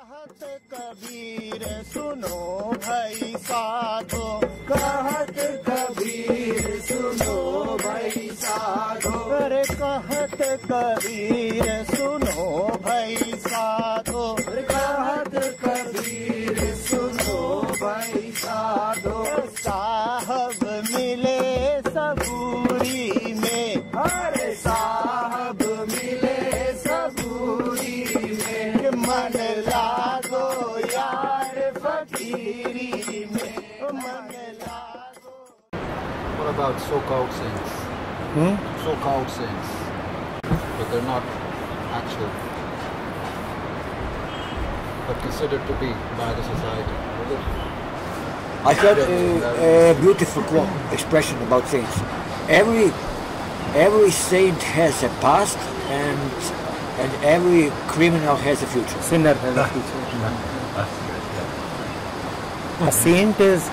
कहत कबीर सुनो भाई साधो, कहत कबीर सुनो भाई साधो, अरे कहत कबीर सुनो भाई साधो, कहत कबीर सुनो भाई साधो। साहब मिले सबूरी में, अरे साहब मिले सबूरी में, मन लागो यार फकीरी में, मन लागो। What about so-called saints? So-called saints, but they're not actual, but considered to be by the society. I heard a beautiful expression about saints. Every saint has a past, and every criminal has a future. Sinner has a future. A saint is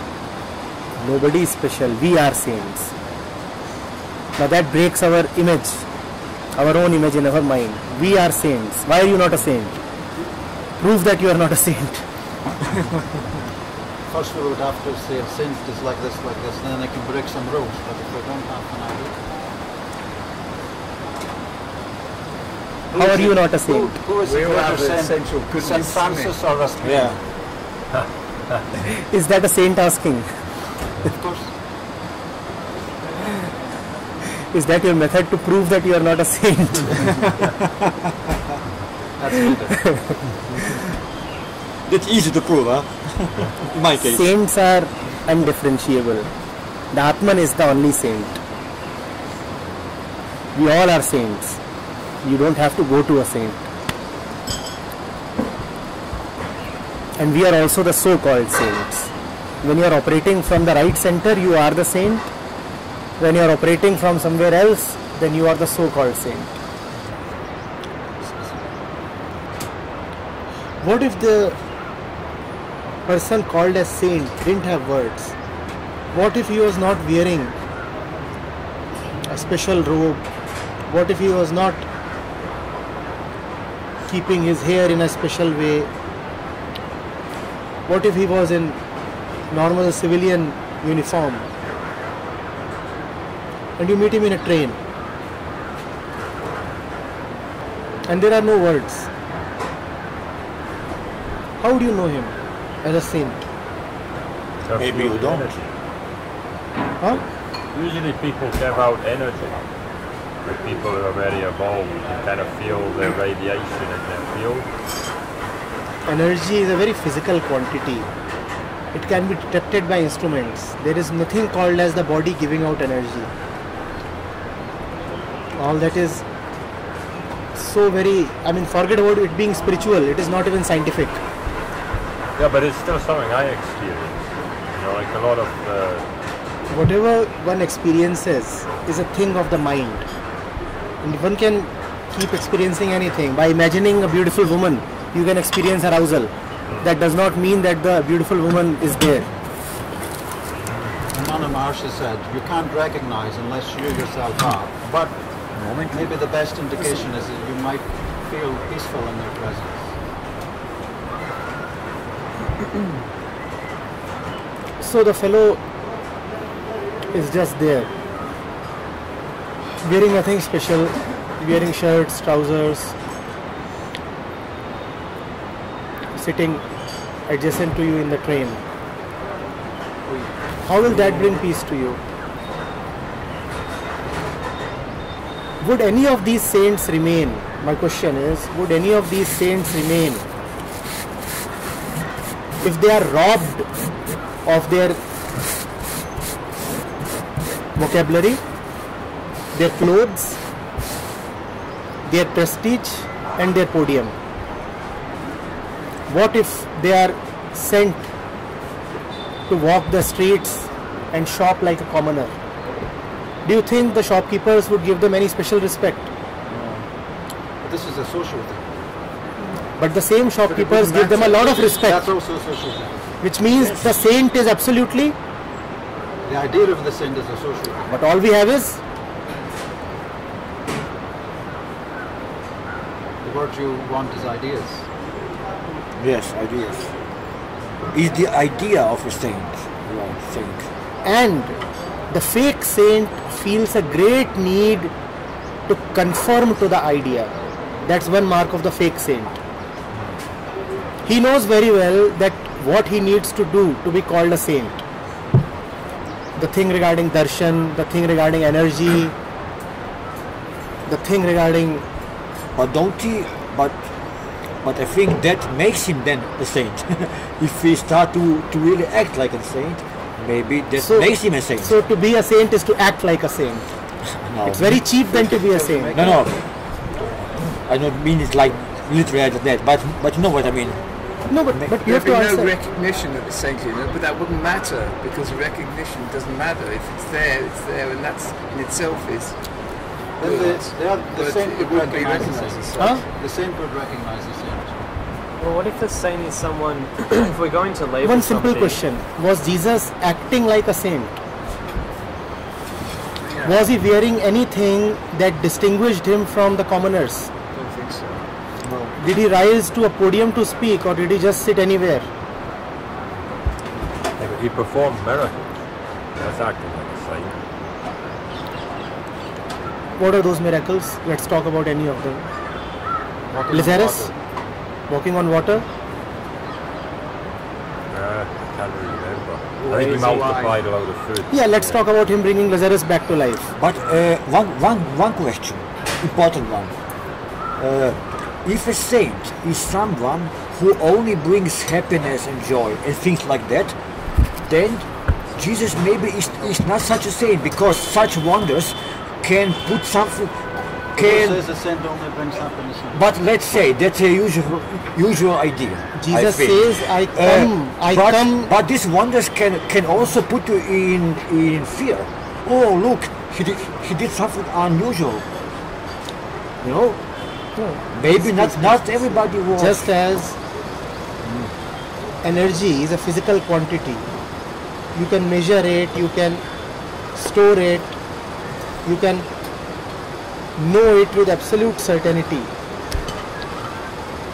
nobody special. We are saints. Now that breaks our image, our own image in our mind. We are saints. Why are you not a saint? Prove that you are not a saint. First we would have to say a saint is like this, and then I can break some rules, but if I don't have an idea. How are you not a saint? Who is the greater saint? St. Francis or Rasputin? Yeah. Is that a saint asking? Of course. Is that your method to prove that you are not a saint? That's better. That's easy to prove, huh? In my case. Saints are undifferentiable. The Atman is the only saint. We all are saints. You don't have to go to a saint. And we are also the so-called saints. When you are operating from the right center, you are the saint. When you are operating from somewhere else, then you are the so-called saint. What if the person called as saint didn't have words? What if he was not wearing a special robe? What if he was not keeping his hair in a special way? What if he was in normal civilian uniform? And you meet him in a train, and there are no words. How do you know him as a saint? Maybe you don't. Huh? Usually people give out energy. With people who are very evolved, you can kind of feel their radiation in their field. Energy is a very physical quantity. It can be detected by instruments. There is nothing called as the body giving out energy. All that is so very, forget about it being spiritual. It is not even scientific. Yeah, but it's still something I experience. Like a lot of... Whatever one experiences is a thing of the mind. And one can keep experiencing anything. By imagining a beautiful woman, you can experience arousal. That does not mean that the beautiful woman is there. Ramana Maharshi said, you can't recognize unless you yourself are, but maybe the best indication is that you might feel peaceful in their presence. So the fellow is just there, wearing nothing special, wearing shirts, trousers, sitting adjacent to you in the train. How will that bring peace to you? Would any of these saints remain? My question is, would any of these saints remain if they are robbed of their vocabulary, their clothes, their prestige and their podium? What if they are sent to walk the streets and shop like a commoner? Do you think the shopkeepers would give them any special respect? But this is a social thing. But the same shopkeepers give them a lot of respect. That's also a social thing. Which means the saint is absolutely... The idea of the saint is a social thing. But all we have is... The word you want is ideas. Yes, ideas. Is the idea of a saint. Right, saint. And the fake saint feels a great need to conform to the idea. That's one mark of the fake saint. He knows very well that what he needs to do to be called a saint. The thing regarding darshan, the thing regarding energy, the thing regarding... But don't he? But I think that makes him then a saint. If he start to really act like a saint, maybe that makes him a saint. So to be a saint is to act like a saint. No. It's very cheap then to be a saint. No. I don't mean it like literally like that, but you know what I mean. No, but you have to There'd be answer. no recognition of the saintliness, but that wouldn't matter because recognition doesn't matter. If it's there, and that's in itself is. Then the But saint it could wouldn't be recognize the recognised as saint. such. The saint could recognize the saint. Well, what if the saint is someone, if we're going to label One simple something, question. Was Jesus acting like a saint? Was he wearing anything that distinguished him from the commoners? I don't think so. Did he rise to a podium to speak, or did he just sit anywhere? He performed miracles. That's acting like a saint. What are those miracles? Let's talk about any of them. Walking on Lazarus, water. walking on water. I can't really remember. I think he multiplied a load of food. Yeah, let's talk about him bringing Lazarus back to life. But one question, important one. If a saint is someone who only brings happiness and joy and things like that, then Jesus maybe is not such a saint, because such wonders can put something. Who says the saint only brings happiness? But let's say that's a usual idea. Jesus I think. says, I come. But these wonders can also put you in fear. Oh, look, he did something unusual. You know, maybe not everybody was. Just as energy is a physical quantity, you can measure it, you can store it, you can know it with absolute certainty.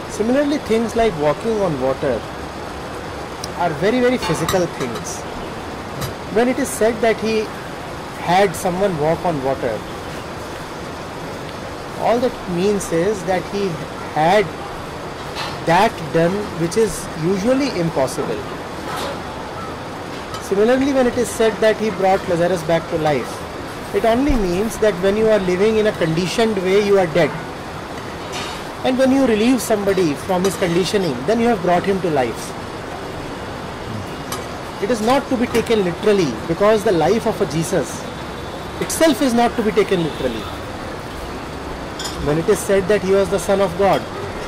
Similarly, things like walking on water are very, very physical things. When it is said that he had someone walk on water, all that means is that he had that done which is usually impossible. Similarly, when it is said that he brought Lazarus back to life, it only means that when you are living in a conditioned way, you are dead. And when you relieve somebody from his conditioning, then you have brought him to life. It is not to be taken literally, because the life of a Jesus itself is not to be taken literally. When it is said that he was the Son of God,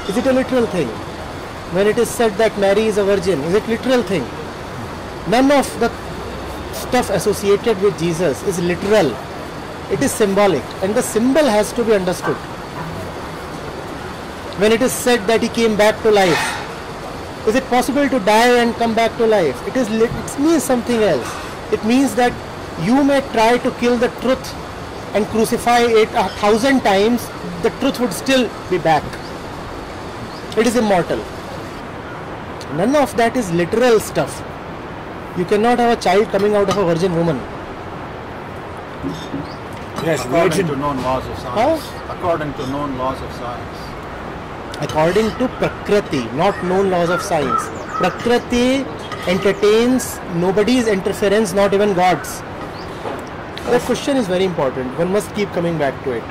is it a literal thing? When it is said that Mary is a virgin, is it a literal thing? None of the stuff associated with Jesus is literal. It is symbolic, and the symbol has to be understood. When it is said that he came back to life, is it possible to die and come back to life? It means something else. It means that you may try to kill the truth and crucify it 1,000 times, the truth would still be back. It is immortal. None of that is literal stuff. You cannot have a child coming out of a virgin woman. Yes, According to known laws of science. How? According to known laws of science. According to Prakriti, not known laws of science. Prakriti entertains nobody's interference, not even God's. That question is very important. One must keep coming back to it.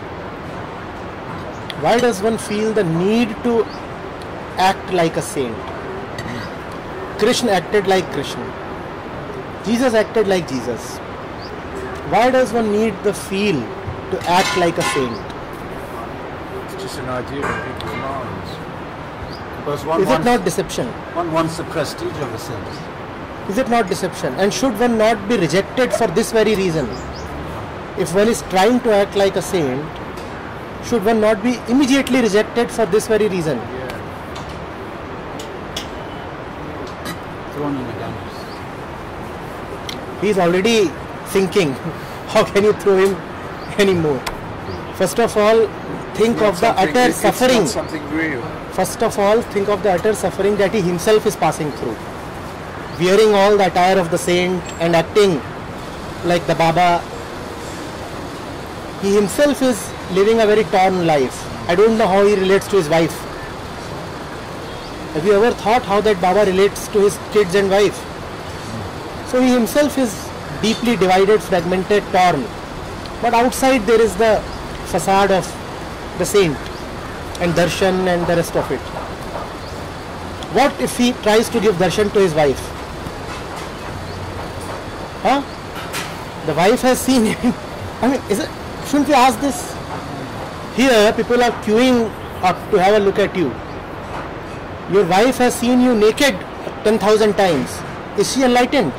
Why does one feel the need to act like a saint? Krishna acted like Krishna. Jesus acted like Jesus. Why does one need the feel to act like a saint? It's just an idea in people's minds. Because one Is it wants, not deception? one wants the prestige of a saint. Is it not deception? And should one not be rejected for this very reason? If one is trying to act like a saint, should one not be immediately rejected for this very reason? Thrown in the ganges. He is already thinking, how can you throw him anymore? First of all, think Not of the something- utter it's suffering. not something real. First of all, think of the utter suffering that he himself is passing through. Wearing all the attire of the saint and acting like the Baba. He himself is living a very torn life. I don't know how he relates to his wife. Have you ever thought how that Baba relates to his kids and wife? So he himself is deeply divided, fragmented, torn. But outside there is the facade of the saint and darshan and the rest of it. What if he tries to give darshan to his wife? Huh? The wife has seen him. I mean, shouldn't we ask this? Here people are queuing up to have a look at you. Your wife has seen you naked 10,000 times. Is she enlightened?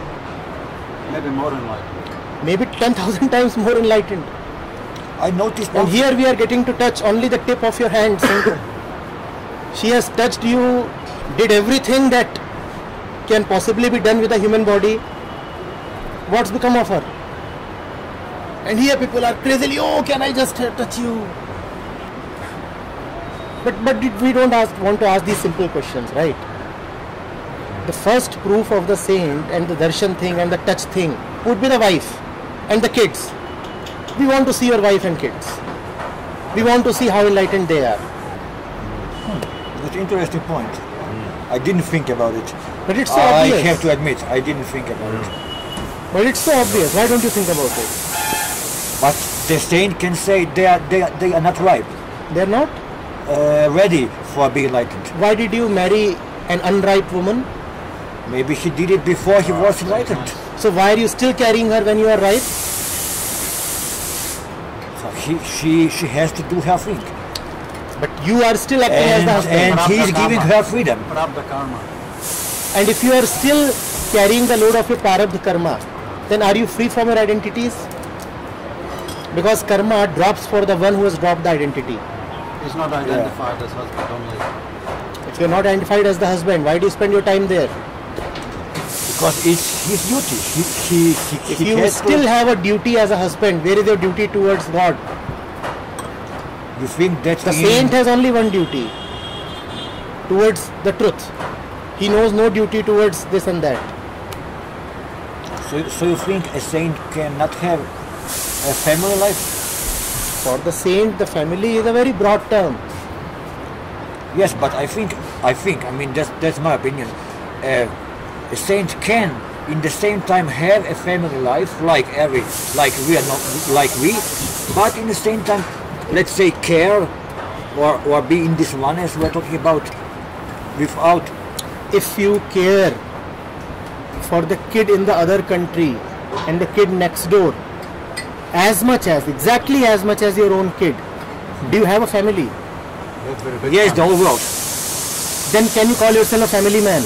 Maybe more enlightened. Maybe 10,000 times more enlightened. I noticed And here we are getting to touch only the tip of your hand. She has touched you, did everything that can possibly be done with a human body. What's become of her? And here people are crazily, oh, can I just touch you? But we don't want to ask these simple questions, right? The first proof of the saint and the darshan thing and the touch thing would be the wife and the kids. We want to see your wife and kids. We want to see how enlightened they are. That's an interesting point. I didn't think about it. But it's so I obvious. have to admit, I didn't think about it. But it's so obvious. Why don't you think about it? But the saint can say they are not ripe, They're not? ready for being enlightened. Why did you marry an unripe woman? Maybe he did it before he was enlightened. So why are you still carrying her when you are ripe? So she has to do her thing. But you are still acting as the husband. And he's giving her freedom. Prabdha karma. And if you are still carrying the load of your prarabdha karma, then are you free from your identities? Because karma drops for the one who has dropped the identity. He's not identified as husband only. If you are not identified as the husband, why do you spend your time there? Because it's his duty. If He you has still to, have a duty as a husband, where is your duty towards God? you think that The saint has only one duty, towards the truth. He knows no duty towards this and that. So you think a saint cannot have a family life? For the saint, the family is a very broad term. Yes, but I mean that's my opinion. A saint can in the same time have a family life like we, but in the same time, let's say care or be in this oneness we're talking about without. If you care for the kid in the other country and the kid next door exactly as much as your own kid, do you have a family? Yes, the whole world. Then can you call yourself a family man?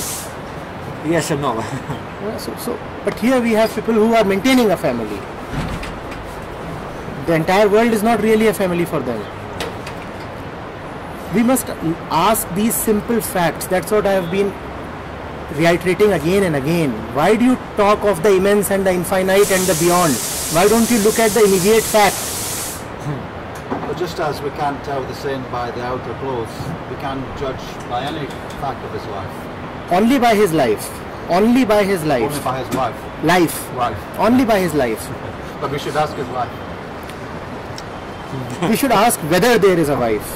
Yes and no. But here we have people who are maintaining a family. The entire world is not really a family for them. We must ask these simple facts. That's what I have been reiterating again and again. Why do you talk of the immense and the infinite and the beyond? Why don't you look at the immediate fact? But just as we can't tell the saint by the outer clothes, we can't judge by any fact of his life. Only by his life. Only by his life. Only by his wife. Life. Wife. Only by his life. But we should ask his wife. We should ask whether there is a wife.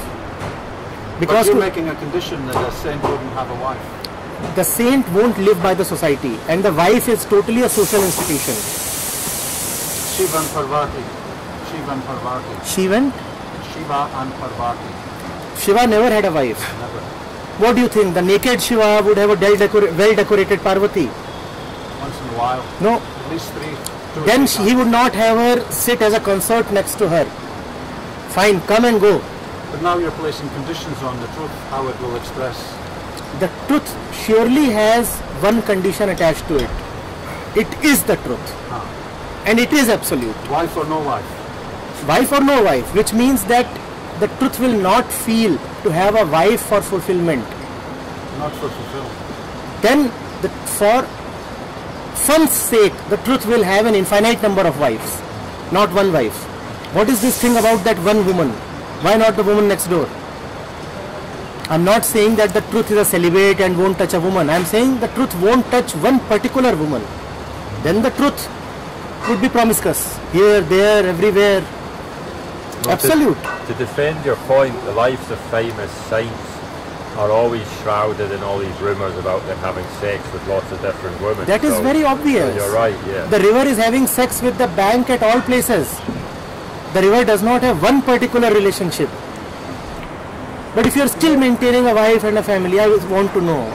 But Because you're making a condition that a saint wouldn't have a wife. the saint won't live by the society, and the wife is totally a social institution. Shiva and Parvati. Shiva and Parvati. Shivan? Shiva and Parvati. Shiva never had a wife. Never. What do you think? The naked Shiva would have a well-decorated Parvati? Once in a while. No. At least three. Two or Then three he times. would not have her sit as a consort next to her. Fine, come and go. But now you're placing conditions on the truth, how it will express. The truth surely has one condition attached to it. It is the truth. And it is absolute. Wife or no wife. Wife or no wife, which means that the truth will not feel to have a wife for fulfillment. Not for fulfillment. Then for fun's sake, the truth will have an infinite number of wives, not one wife. What is this thing about that one woman? Why not the woman next door? I'm not saying that the truth is a celibate and won't touch a woman. I'm saying the truth won't touch one particular woman. Then the truth would be promiscuous. Here, there, everywhere. Well, Absolute. To defend your point, the lives of famous saints are always shrouded in all these rumours about them having sex with lots of different women. That is very obvious. So you're right, yeah. The river is having sex with the bank at all places. The river does not have one particular relationship. But if you are still maintaining a wife and a family, I want to know.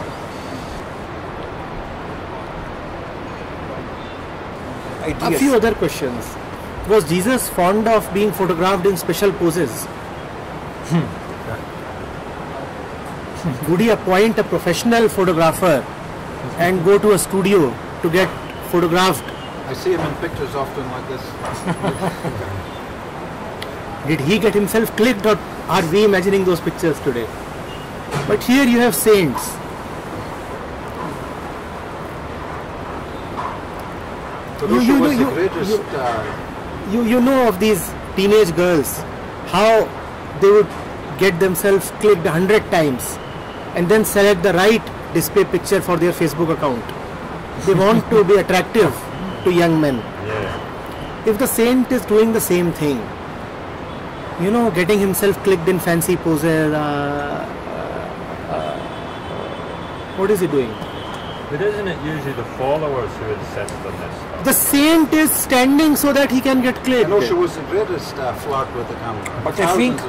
A few other questions. Was Jesus fond of being photographed in special poses? Would he appoint a professional photographer and go to a studio to get photographed? I see him in pictures often like this. Did he get himself clicked, or are we imagining those pictures today? But here you have saints. Russia was the greatest. You know of these teenage girls, how they would get themselves clicked 100 times and then select the right display picture for their Facebook account. They want to be attractive to young men. Yeah. If the saint is doing the same thing, you know, getting himself clicked in fancy poses, what is he doing? But isn't it usually the followers who insist on this stuff? The saint is standing so that he can get clicked. And Osho was the greatest flirt with the camera. But I think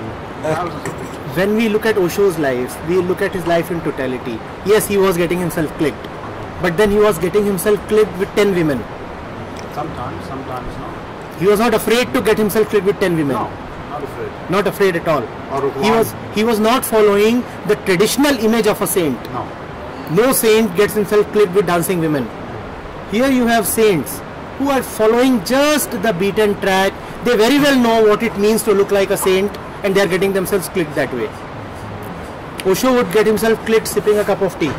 Thousands of pictures. When we look at Osho's life, we look at his life in totality. Yes, he was getting himself clicked, but then he was getting himself clicked with 10 women. Sometimes not. He was not afraid to get himself clicked with 10 women. No, not afraid. Not afraid at all. Or with He was not following the traditional image of a saint. No. No saint gets himself clicked with dancing women. Here you have saints who are following just the beaten track. They very well know what it means to look like a saint, and they are getting themselves clicked that way. Osho would get himself clicked sipping a cup of tea.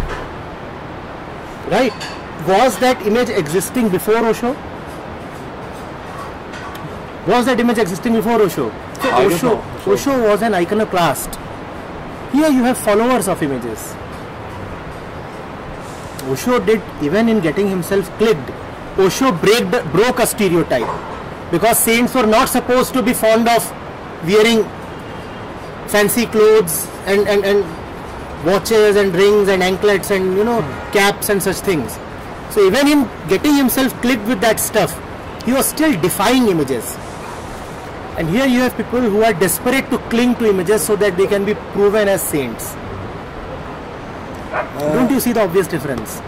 Right? Was that image existing before Osho? Was that image existing before Osho? So Osho was an iconoclast. Here you have followers of images. Osho did, even in getting himself clicked, Osho broke a stereotype, because saints were not supposed to be fond of wearing fancy clothes and watches and rings and anklets and caps and such things. So even in getting himself clicked with that stuff, he was still defying images. And here you have people who are desperate to cling to images so that they can be proven as saints. Don't you see the obvious difference?